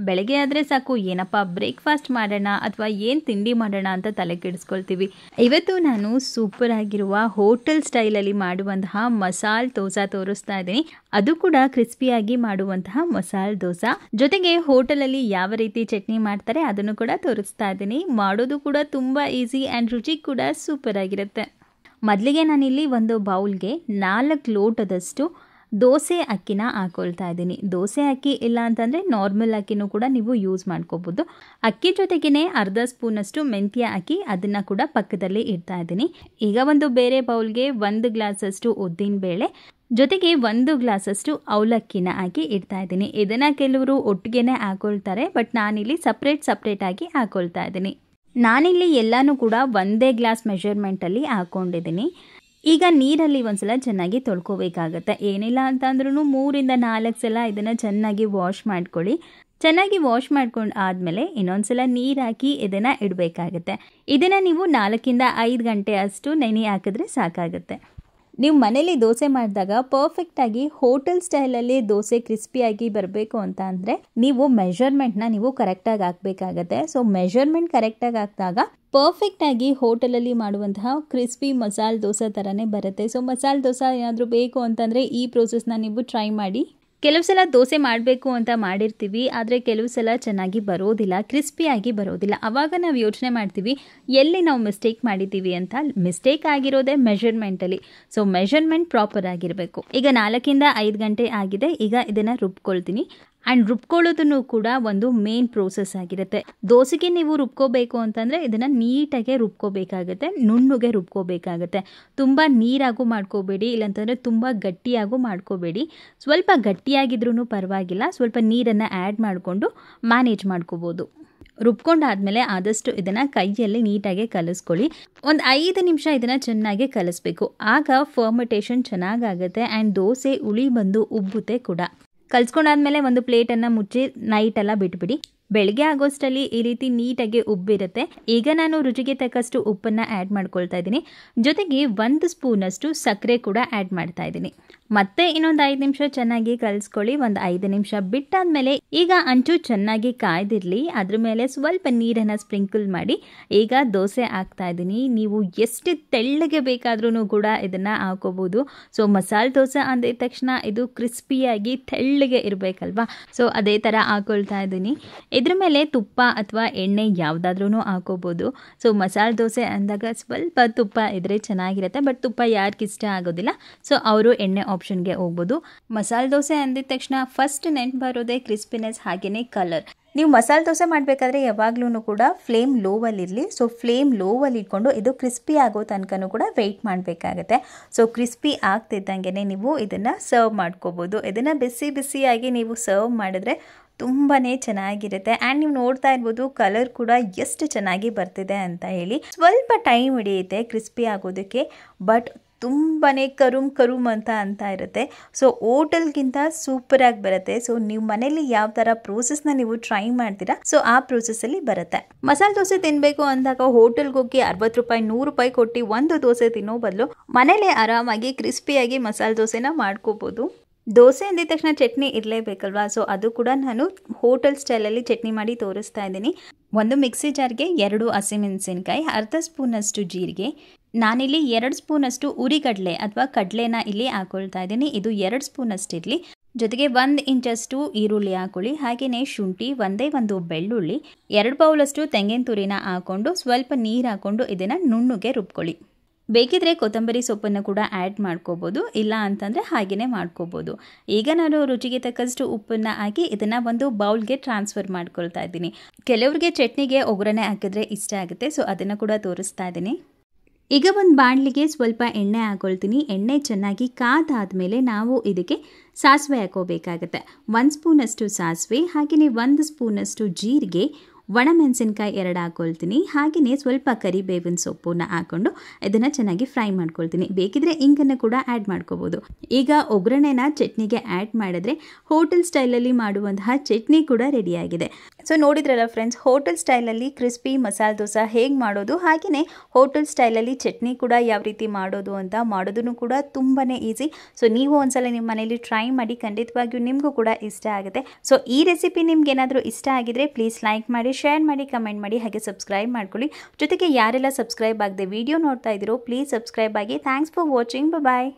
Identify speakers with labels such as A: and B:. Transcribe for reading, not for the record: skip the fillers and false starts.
A: ಬೆಳಗ್ಗೆ ಆದರೆ ಸಾಕು ಏನಪ್ಪ ಬ್ರೇಕ್ಫಾಸ್ಟ್ ಮಾಡೋಣ ಅಥವಾ ಏನು ತಿಂಡಿ ಮಾಡೋಣ ಅಂತ ತಲೆ ಕೆಡಿಸ್ಕೊಳ್ತೀವಿ. ಇವತ್ತು ನಾನು ಸೂಪರ್ ಆಗಿರುವ ಹೋಟೆಲ್ ಸ್ಟೈಲಲ್ಲಿ ಮಾಡುವಂತಹ ಮಸಾಲೆ ದೋಸೆ ತೋರಿಸ್ತಾ ಇದ್ದೀನಿ. ಅದು ಕೂಡ ಕ್ರಿಸ್ಪಿಯಾಗಿ ಮಾಡುವಂತಹ ಮಸಾಲೆ ದೋಸೆ. ಜೊತೆಗೆ ಹೋಟೆಲಲ್ಲಿ ಯಾವ ರೀತಿ ಚಟ್ನಿ ಮಾಡ್ತಾರೆ ಅದನ್ನು ಕೂಡ ತೋರಿಸ್ತಾ ಇದ್ದೀನಿ. ಮಾಡೋದು ಕೂಡ ತುಂಬ ಈಸಿ ಆ್ಯಂಡ್ ರುಚಿ ಕೂಡ ಸೂಪರ್ ಆಗಿರುತ್ತೆ. ಮೊದಲಿಗೆ ನಾನಿಲ್ಲಿ ಒಂದು ಬೌಲ್ಗೆ 4 ಲೋಟದಷ್ಟು ದೋಸೆ ಅಕ್ಕಿನ ಹಾಕೊಳ್ತಾ ಇದ್ದೀನಿ. ದೋಸೆ ಅಕ್ಕಿ ಇಲ್ಲ ಅಂತಂದರೆ ನಾರ್ಮಲ್ ಅಕ್ಕಿನೂ ಕೂಡ ನೀವು ಯೂಸ್ ಮಾಡ್ಕೋಬೋದು. ಅಕ್ಕಿ ಜೊತೆಗೇ ಅರ್ಧ ಸ್ಪೂನಷ್ಟು ಮೆಂತ್ಯ ಅಕ್ಕಿ ಅದನ್ನು ಕೂಡ ಪಕ್ಕದಲ್ಲಿ ಇಡ್ತಾ ಇದ್ದೀನಿ. ಈಗ ಒಂದು ಬೇರೆ ಬೌಲ್ಗೆ 1 ಗ್ಲಾಸಷ್ಟು ಉದ್ದಿನಬೇಳೆ ಜೊತೆಗೆ 1 ಗ್ಲಾಸಷ್ಟು ಅವಲಕ್ಕಿನ ಹಾಕಿ ಇಡ್ತಾ ಇದ್ದೀನಿ. ಇದನ್ನು ಕೆಲವರು ಒಟ್ಟಿಗೆ ಹಾಕೊಳ್ತಾರೆ, ಬಟ್ ನಾನಿಲ್ಲಿ ಸಪ್ರೇಟಾಗಿ ಹಾಕೊಳ್ತಾ ಇದ್ದೀನಿ. ನಾನಿಲ್ಲಿ ಎಲ್ಲನೂ ಕೂಡ ಒಂದೇ ಗ್ಲಾಸ್ ಮೆಷರ್ಮೆಂಟಲ್ಲಿ ಹಾಕ್ಕೊಂಡಿದ್ದೀನಿ. ಈಗ ನೀರಲ್ಲಿ ಒಂದ್ಸಲ ಚೆನ್ನಾಗಿ ತೊಳ್ಕೊಬೇಕಾಗತ್ತೆ. ಏನಿಲ್ಲ ಅಂತಂದ್ರೂ 3 ಇಂದ 4 ಸಲ ಇದನ್ನು ಚೆನ್ನಾಗಿ ವಾಶ್ ಮಾಡ್ಕೊಳ್ಳಿ. ಚೆನ್ನಾಗಿ ವಾಶ್ ಮಾಡ್ಕೊಂಡು ಆದಮೇಲೆ ಇನ್ನೊಂದ್ಸಲ ನೀರು ಹಾಕಿ ಇದನ್ನು ಇಡಬೇಕಾಗತ್ತೆ. ಇದನ್ನು ನೀವು 4 ಇಂದ 5 ಗಂಟೆ ಅಷ್ಟು ನೆನೆ ಹಾಕಿದ್ರೆ ಸಾಕಾಗುತ್ತೆ. ನೀವು ಮನೇಲಿ ದೋಸೆ ಮಾಡಿದಾಗ ಪರ್ಫೆಕ್ಟಾಗಿ ಹೋಟೆಲ್ ಸ್ಟೈಲಲ್ಲಿ ದೋಸೆ ಕ್ರಿಸ್ಪಿಯಾಗಿ ಬರಬೇಕು ಅಂತ ಅಂದರೆ ನೀವು ಮೆಷರ್ಮೆಂಟ್ನ ನೀವು ಕರೆಕ್ಟಾಗಿ ಹಾಕಬೇಕಾಗತ್ತೆ. ಸೊ ಮೆಷರ್ಮೆಂಟ್ ಕರೆಕ್ಟಾಗಿ ಹಾಕಿದಾಗ ಪರ್ಫೆಕ್ಟಾಗಿ ಹೋಟೆಲಲ್ಲಿ ಮಾಡುವಂತಹ ಕ್ರಿಸ್ಪಿ ಮಸಾಲೆ ದೋಸೆ ಥರನೇ ಬರುತ್ತೆ. ಸೊ ಮಸಾಲೆ ದೋಸೆ ಏನಾದರೂ ಬೇಕು ಅಂತಂದರೆ ಈ ಪ್ರೋಸೆಸ್ನ ನೀವು ಟ್ರೈ ಮಾಡಿ. ಕೆಲವು ಸಲ ದೋಸೆ ಮಾಡಬೇಕು ಅಂತ ಮಾಡಿರ್ತೀವಿ, ಆದರೆ ಕೆಲವು ಸಲ ಚೆನ್ನಾಗಿ ಬರೋದಿಲ್ಲ, ಕ್ರಿಸ್ಪಿಯಾಗಿ ಬರೋದಿಲ್ಲ. ಆವಾಗ ನಾವು ಯೋಚನೆ ಮಾಡ್ತೀವಿ ಎಲ್ಲಿ ನಾವು ಮಿಸ್ಟೇಕ್ ಮಾಡಿದ್ದೀವಿ ಅಂತ. ಮಿಸ್ಟೇಕ್ ಆಗಿರೋದೇ ಮೆಷರ್ಮೆಂಟಲ್ಲಿ. ಸೊ ಮೆಷರ್ಮೆಂಟ್ ಪ್ರಾಪರ್ ಆಗಿರಬೇಕು. ಈಗ 4 ಇಂದ 5 ಗಂಟೆ ಆಗಿದೆ. ಈಗ ಇದನ್ನು ರುಬ್ಕೊಳ್ತೀನಿ. ಆ್ಯಂಡ್ ರುಬ್ಕೊಳ್ಳೋದನ್ನು ಕೂಡ ಒಂದು ಮೇನ್ ಪ್ರೋಸೆಸ್ ಆಗಿರುತ್ತೆ. ದೋಸೆಗೆ ನೀವು ರುಬ್ಕೋಬೇಕು ಅಂತಂದರೆ ಇದನ್ನು ನೀಟಾಗೆ ರುಬ್ಕೋಬೇಕಾಗತ್ತೆ, ನುಣ್ಣಗೆ ರುಬ್ಕೋಬೇಕಾಗತ್ತೆ. ತುಂಬ ನೀರಾಗೂ ಮಾಡ್ಕೋಬೇಡಿ, ಇಲ್ಲಾಂತಂದರೆ ತುಂಬ ಗಟ್ಟಿಯಾಗೂ ಮಾಡ್ಕೋಬೇಡಿ. ಸ್ವಲ್ಪ ಗಟ್ಟಿಯಾಗಿದ್ರೂ ಪರವಾಗಿಲ್ಲ, ಸ್ವಲ್ಪ ನೀರನ್ನು ಆ್ಯಡ್ ಮಾಡಿಕೊಂಡು ಮ್ಯಾನೇಜ್ ಮಾಡ್ಕೋಬೋದು. ರುಬ್ಕೊಂಡಾದಮೇಲೆ ಆದಷ್ಟು ಇದನ್ನು ಕೈಯಲ್ಲಿ ನೀಟಾಗಿ ಕಲಿಸ್ಕೊಳ್ಳಿ. ಒಂದು 5 ನಿಮಿಷ ಇದನ್ನು ಚೆನ್ನಾಗಿ ಕಲಿಸ್ಬೇಕು. ಆಗ ಫರ್ಮೆಂಟೇಷನ್ ಚೆನ್ನಾಗಾಗುತ್ತೆ ಆ್ಯಂಡ್ ದೋಸೆ ಉಳಿ ಬಂದು ಉಬ್ಬುತ್ತೆ ಕೂಡ. ಕಲಿಸ್ಕೊಂಡಾದ್ಮೇಲೆ ಒಂದು ಪ್ಲೇಟನ್ನು ಮುಚ್ಚಿ ನೈಟೆಲ್ಲ ಬಿಟ್ಬಿಡಿ. ಬೆಳಗ್ಗೆ ಆಗೋಷ್ಟರಲ್ಲಿ ಈ ರೀತಿ ನೀಟಾಗಿ ಉಬ್ಬಿರುತ್ತೆ. ಈಗ ನಾನು ರುಚಿಗೆ ತಕ್ಕಷ್ಟು ಉಪ್ಪನ್ನು ಆ್ಯಡ್ ಮಾಡ್ಕೊಳ್ತಾ ಇದ್ದೀನಿ. ಜೊತೆಗೆ 1 ಸ್ಪೂನಷ್ಟು ಸಕ್ಕರೆ ಕೂಡ ಆ್ಯಡ್ ಮಾಡ್ತಾ ಇದ್ದೀನಿ. ಮತ್ತೆ ಇನ್ನೊಂದು 5 ನಿಮಿಷ ಚೆನ್ನಾಗಿ ಕಲಿಸ್ಕೊಳ್ಳಿ. ಒಂದು 5 ನಿಮಿಷ ಬಿಟ್ಟಾದ್ಮೇಲೆ ಈಗ ಅಂಚು ಚೆನ್ನಾಗಿ ಕಾಯ್ದಿರಲಿ, ಅದ್ರ ಮೇಲೆ ಸ್ವಲ್ಪ ನೀರನ್ನು ಸ್ಪ್ರಿಂಕಲ್ ಮಾಡಿ ಈಗ ದೋಸೆ ಹಾಕ್ತಾ ಇದ್ದೀನಿ. ನೀವು ಎಷ್ಟು ತೆಳ್ಳಗೆ ಬೇಕಾದ್ರೂ ಕೂಡ ಇದನ್ನು ಹಾಕೋಬೋದು. ಸೊ ಮಸಾಲೆ ದೋಸೆ ಅಂದಿದ ತಕ್ಷಣ ಇದು ಕ್ರಿಸ್ಪಿಯಾಗಿ ತೆಳ್ಳಗೆ ಇರಬೇಕಲ್ವಾ, ಸೊ ಅದೇ ಥರ ಹಾಕೊಳ್ತಾ ಇದ್ದೀನಿ. ಇದ್ರ ಮೇಲೆ ತುಪ್ಪ ಅಥವಾ ಎಣ್ಣೆ ಯಾವುದಾದ್ರೂ ಹಾಕೋಬೋದು. ಸೊ ಮಸಾಲೆ ದೋಸೆ ಅಂದಾಗ ಸ್ವಲ್ಪ ತುಪ್ಪ ಇದ್ರೆ ಚೆನ್ನಾಗಿರುತ್ತೆ, ಬಟ್ ತುಪ್ಪ ಯಾರಿಗೆ ಇಷ್ಟ ಆಗೋದಿಲ್ಲ, ಸೊ ಅವರು ಎಣ್ಣೆ ಆಪ್ಷನ್ಗೆ ಹೋಗ್ಬೋದು. ಮಸಾಲೆ ದೋಸೆ ಅಂದಿದ ತಕ್ಷಣ ಫಸ್ಟ್ ನೆನ್ಪು ಬರೋದೇ ಕ್ರಿಸ್ಪಿನೆಸ್ ಹಾಗೆಯೇ ಕಲರ್. ನೀವು ಮಸಾಲೆ ದೋಸೆ ಮಾಡಬೇಕಾದ್ರೆ ಯಾವಾಗ್ಲೂ ಕೂಡ ಫ್ಲೇಮ್ ಲೋವಲ್ಲಿರಲಿ. ಸೊ ಫ್ಲೇಮ್ ಲೋವಲ್ಲಿ ಇಟ್ಕೊಂಡು ಇದು ಕ್ರಿಸ್ಪಿ ಆಗೋ ತನಕನೂ ಕೂಡ ವೆಯ್ಟ್ ಮಾಡಬೇಕಾಗತ್ತೆ. ಸೊ ಕ್ರಿಸ್ಪಿ ಆಗ್ತಿದ್ದಂಗೆ ನೀವು ಇದನ್ನು ಸರ್ವ್ ಮಾಡ್ಕೋಬೋದು. ಇದನ್ನು ಬಿಸಿಯಾಗಿ ನೀವು ಸರ್ವ್ ಮಾಡಿದ್ರೆ ತುಂಬಾ ಚೆನ್ನಾಗಿರುತ್ತೆ. ಆ್ಯಂಡ್ ನೀವು ನೋಡ್ತಾ ಇರ್ಬೋದು ಕಲರ್ ಕೂಡ ಎಷ್ಟು ಚೆನ್ನಾಗಿ ಬರ್ತಿದೆ ಅಂತ ಹೇಳಿ. ಸ್ವಲ್ಪ ಟೈಮ್ ಹಿಡಿಯುತ್ತೆ ಕ್ರಿಸ್ಪಿ ಆಗೋದಕ್ಕೆ, ಬಟ್ ತುಂಬಾ ಕರುಮ್ ಅಂತ ಇರುತ್ತೆ. ಸೊ ಹೋಟೆಲ್ಗಿಂತ ಸೂಪರಾಗಿ ಬರುತ್ತೆ. ಸೊ ನೀವು ಮನೇಲಿ ಯಾವ ಥರ ಪ್ರೋಸೆಸ್ನ ನೀವು ಟ್ರೈ ಮಾಡ್ತೀರಾ, ಸೊ ಆ ಪ್ರೋಸೆಸ್ಸಲ್ಲಿ ಬರುತ್ತೆ. ಮಸಾಲೆ ದೋಸೆ ತಿನ್ನಬೇಕು ಅಂದಾಗ ಹೋಟೆಲ್ಗೆ ಹೋಗಿ 60 ರೂಪಾಯಿ 100 ರೂಪಾಯಿ ಕೊಟ್ಟು ಒಂದು ದೋಸೆ ತಿನ್ನೋ ಬದಲು ಮನೇಲಿ ಆರಾಮಾಗಿ ಕ್ರಿಸ್ಪಿಯಾಗಿ ಮಸಾಲೆ ದೋಸೆನ ಮಾಡ್ಕೋಬೋದು. ದೋಸೆ ಅಂದಿದ ತಕ್ಷಣ ಚಟ್ನಿ ಇರಲೇಬೇಕಲ್ವಾ, ಸೊ ಅದು ಕೂಡ ನಾನು ಹೋಟೆಲ್ ಸ್ಟೈಲಲ್ಲಿ ಚಟ್ನಿ ಮಾಡಿ ತೋರಿಸ್ತಾ ಇದ್ದೀನಿ. ಒಂದು ಮಿಕ್ಸಿ ಜಾರ್ಗೆ 2 ಹಸಿಮೆಣಸಿನ್ಕಾಯಿ, ಅರ್ಧ ಸ್ಪೂನಷ್ಟು ಜೀರಿಗೆ, ನಾನಿಲ್ಲಿ 2 ಸ್ಪೂನಷ್ಟು ಉರಿಗಡಲೆ ಅಥವಾ ಕಡಲೆನ ಇಲ್ಲಿ ಹಾಕೊಳ್ತಾ ಇದ್ದೀನಿ. ಇದು 2 ಸ್ಪೂನಷ್ಟು ಇರಲಿ. ಜೊತೆಗೆ 1 ಇಂಚಷ್ಟು ಈರುಳ್ಳಿ ಹಾಕೊಳ್ಳಿ. ಹಾಗೆಯೇ ಶುಂಠಿ, ಒಂದು ಬೆಳ್ಳುಳ್ಳಿ, 2 ಬೌಲಷ್ಟು ತೆಂಗಿನ ತುರಿನ ಹಾಕ್ಕೊಂಡು ಸ್ವಲ್ಪ ನೀರು ಹಾಕ್ಕೊಂಡು ಇದನ್ನು ನುಣ್ಣಗೆ ರುಬ್ಕೊಳ್ಳಿ. ಬೇಕಿದ್ರೆ ಕೊತ್ತಂಬರಿ ಸೊಪ್ಪನ್ನು ಕೂಡ ಆ್ಯಡ್ ಮಾಡ್ಕೋಬೋದು, ಇಲ್ಲ ಅಂತಂದರೆ ಹಾಗೆಯೇ ಮಾಡ್ಕೋಬೋದು. ಈಗ ನಾನು ರುಚಿಗೆ ತಕ್ಕಷ್ಟು ಉಪ್ಪನ್ನು ಹಾಕಿ ಇದನ್ನು ಒಂದು ಬೌಲ್ಗೆ ಟ್ರಾನ್ಸ್ಫರ್ ಮಾಡ್ಕೊಳ್ತಾ ಇದ್ದೀನಿ. ಕೆಲವ್ರಿಗೆ ಚಟ್ನಿಗೆ ಒಗ್ಗರಣೆ ಹಾಕಿದ್ರೆ ಇಷ್ಟ ಆಗುತ್ತೆ, ಸೊ ಅದನ್ನು ಕೂಡ ತೋರಿಸ್ತಾ ಇದ್ದೀನಿ. ಈಗ ಒಂದು ಬಾಣಲಿಗೆ ಸ್ವಲ್ಪ ಎಣ್ಣೆ ಹಾಕೊಳ್ತೀನಿ. ಎಣ್ಣೆ ಚೆನ್ನಾಗಿ ಕಾದಾದಮೇಲೆ ನಾವು ಇದಕ್ಕೆ ಸಾಸಿವೆ ಹಾಕೋಬೇಕಾಗತ್ತೆ. 1 ಸ್ಪೂನಷ್ಟು ಸಾಸಿವೆ, ಹಾಗೆಯೇ 1 ಸ್ಪೂನಷ್ಟು ಜೀರಿಗೆ, ಒಣಮೆಣಸಿನ್ಕಾಯಿ 2 ಹಾಕ್ಕೊಳ್ತೀನಿ. ಹಾಗೆಯೇ ಸ್ವಲ್ಪ ಕರಿಬೇವಿನ ಸೊಪ್ಪನ್ನ ಹಾಕ್ಕೊಂಡು ಇದನ್ನು ಚೆನ್ನಾಗಿ ಫ್ರೈ ಮಾಡ್ಕೊಳ್ತೀನಿ. ಬೇಕಿದ್ರೆ ಇಂಗನ್ನು ಕೂಡ ಆ್ಯಡ್ ಮಾಡ್ಕೋಬೋದು. ಈಗ ಒಗ್ಗರಣೆನ ಚಟ್ನಿಗೆ ಆ್ಯಡ್ ಮಾಡಿದ್ರೆ ಹೋಟೆಲ್ ಸ್ಟೈಲಲ್ಲಿ ಮಾಡುವಂತಹ ಚಟ್ನಿ ಕೂಡ ರೆಡಿಯಾಗಿದೆ. ಸೊ ನೋಡಿದ್ರಲ್ಲ ಫ್ರೆಂಡ್ಸ್, ಹೋಟೆಲ್ ಸ್ಟೈಲಲ್ಲಿ ಕ್ರಿಸ್ಪಿ ಮಸಾಲೆ ದೋಸೆ ಹೇಗೆ ಮಾಡೋದು, ಹಾಗೆಯೇ ಹೋಟೆಲ್ ಸ್ಟೈಲಲ್ಲಿ ಚಟ್ನಿ ಕೂಡ ಯಾವ ರೀತಿ ಮಾಡೋದು ಅಂತ ಮಾಡೋದನ್ನು ಕೂಡ ತುಂಬಾ ಈಸಿ. ಸೊ ನೀವು ಒಂದ್ಸಲ ನಿಮ್ಮ ಮನೇಲಿ ಟ್ರೈ ಮಾಡಿ, ಖಂಡಿತವಾಗಿಯೂ ನಿಮಗೂ ಕೂಡ ಇಷ್ಟ ಆಗುತ್ತೆ. ಸೊ ಈ ರೆಸಿಪಿ ನಿಮ್ಗೆ ಏನಾದರೂ ಇಷ್ಟ ಆಗಿದ್ರೆ ಪ್ಲೀಸ್ ಲೈಕ್ ಮಾಡಿ, ಶೇರ್ ಮಾಡಿ, ಕಮೆಂಟ್ ಮಾಡಿ, ಹಾಗೆ ಸಬ್ಸ್ಕ್ರೈಬ್ ಮಾಡ್ಕೊಳ್ಳಿ. ಜೊತೆಗೆ ಯಾರೆಲ್ಲ ಸಬ್ಸ್ಕ್ರೈಬ್ ಆಗದೆ ವಿಡಿಯೋ ನೋಡ್ತಾ ಇದ್ದೀರೋ ಪ್ಲೀಸ್ ಸಬ್ಸ್ಕ್ರೈಬ್ ಆಗಿ. Thanks for watching. ಬಾಯ್.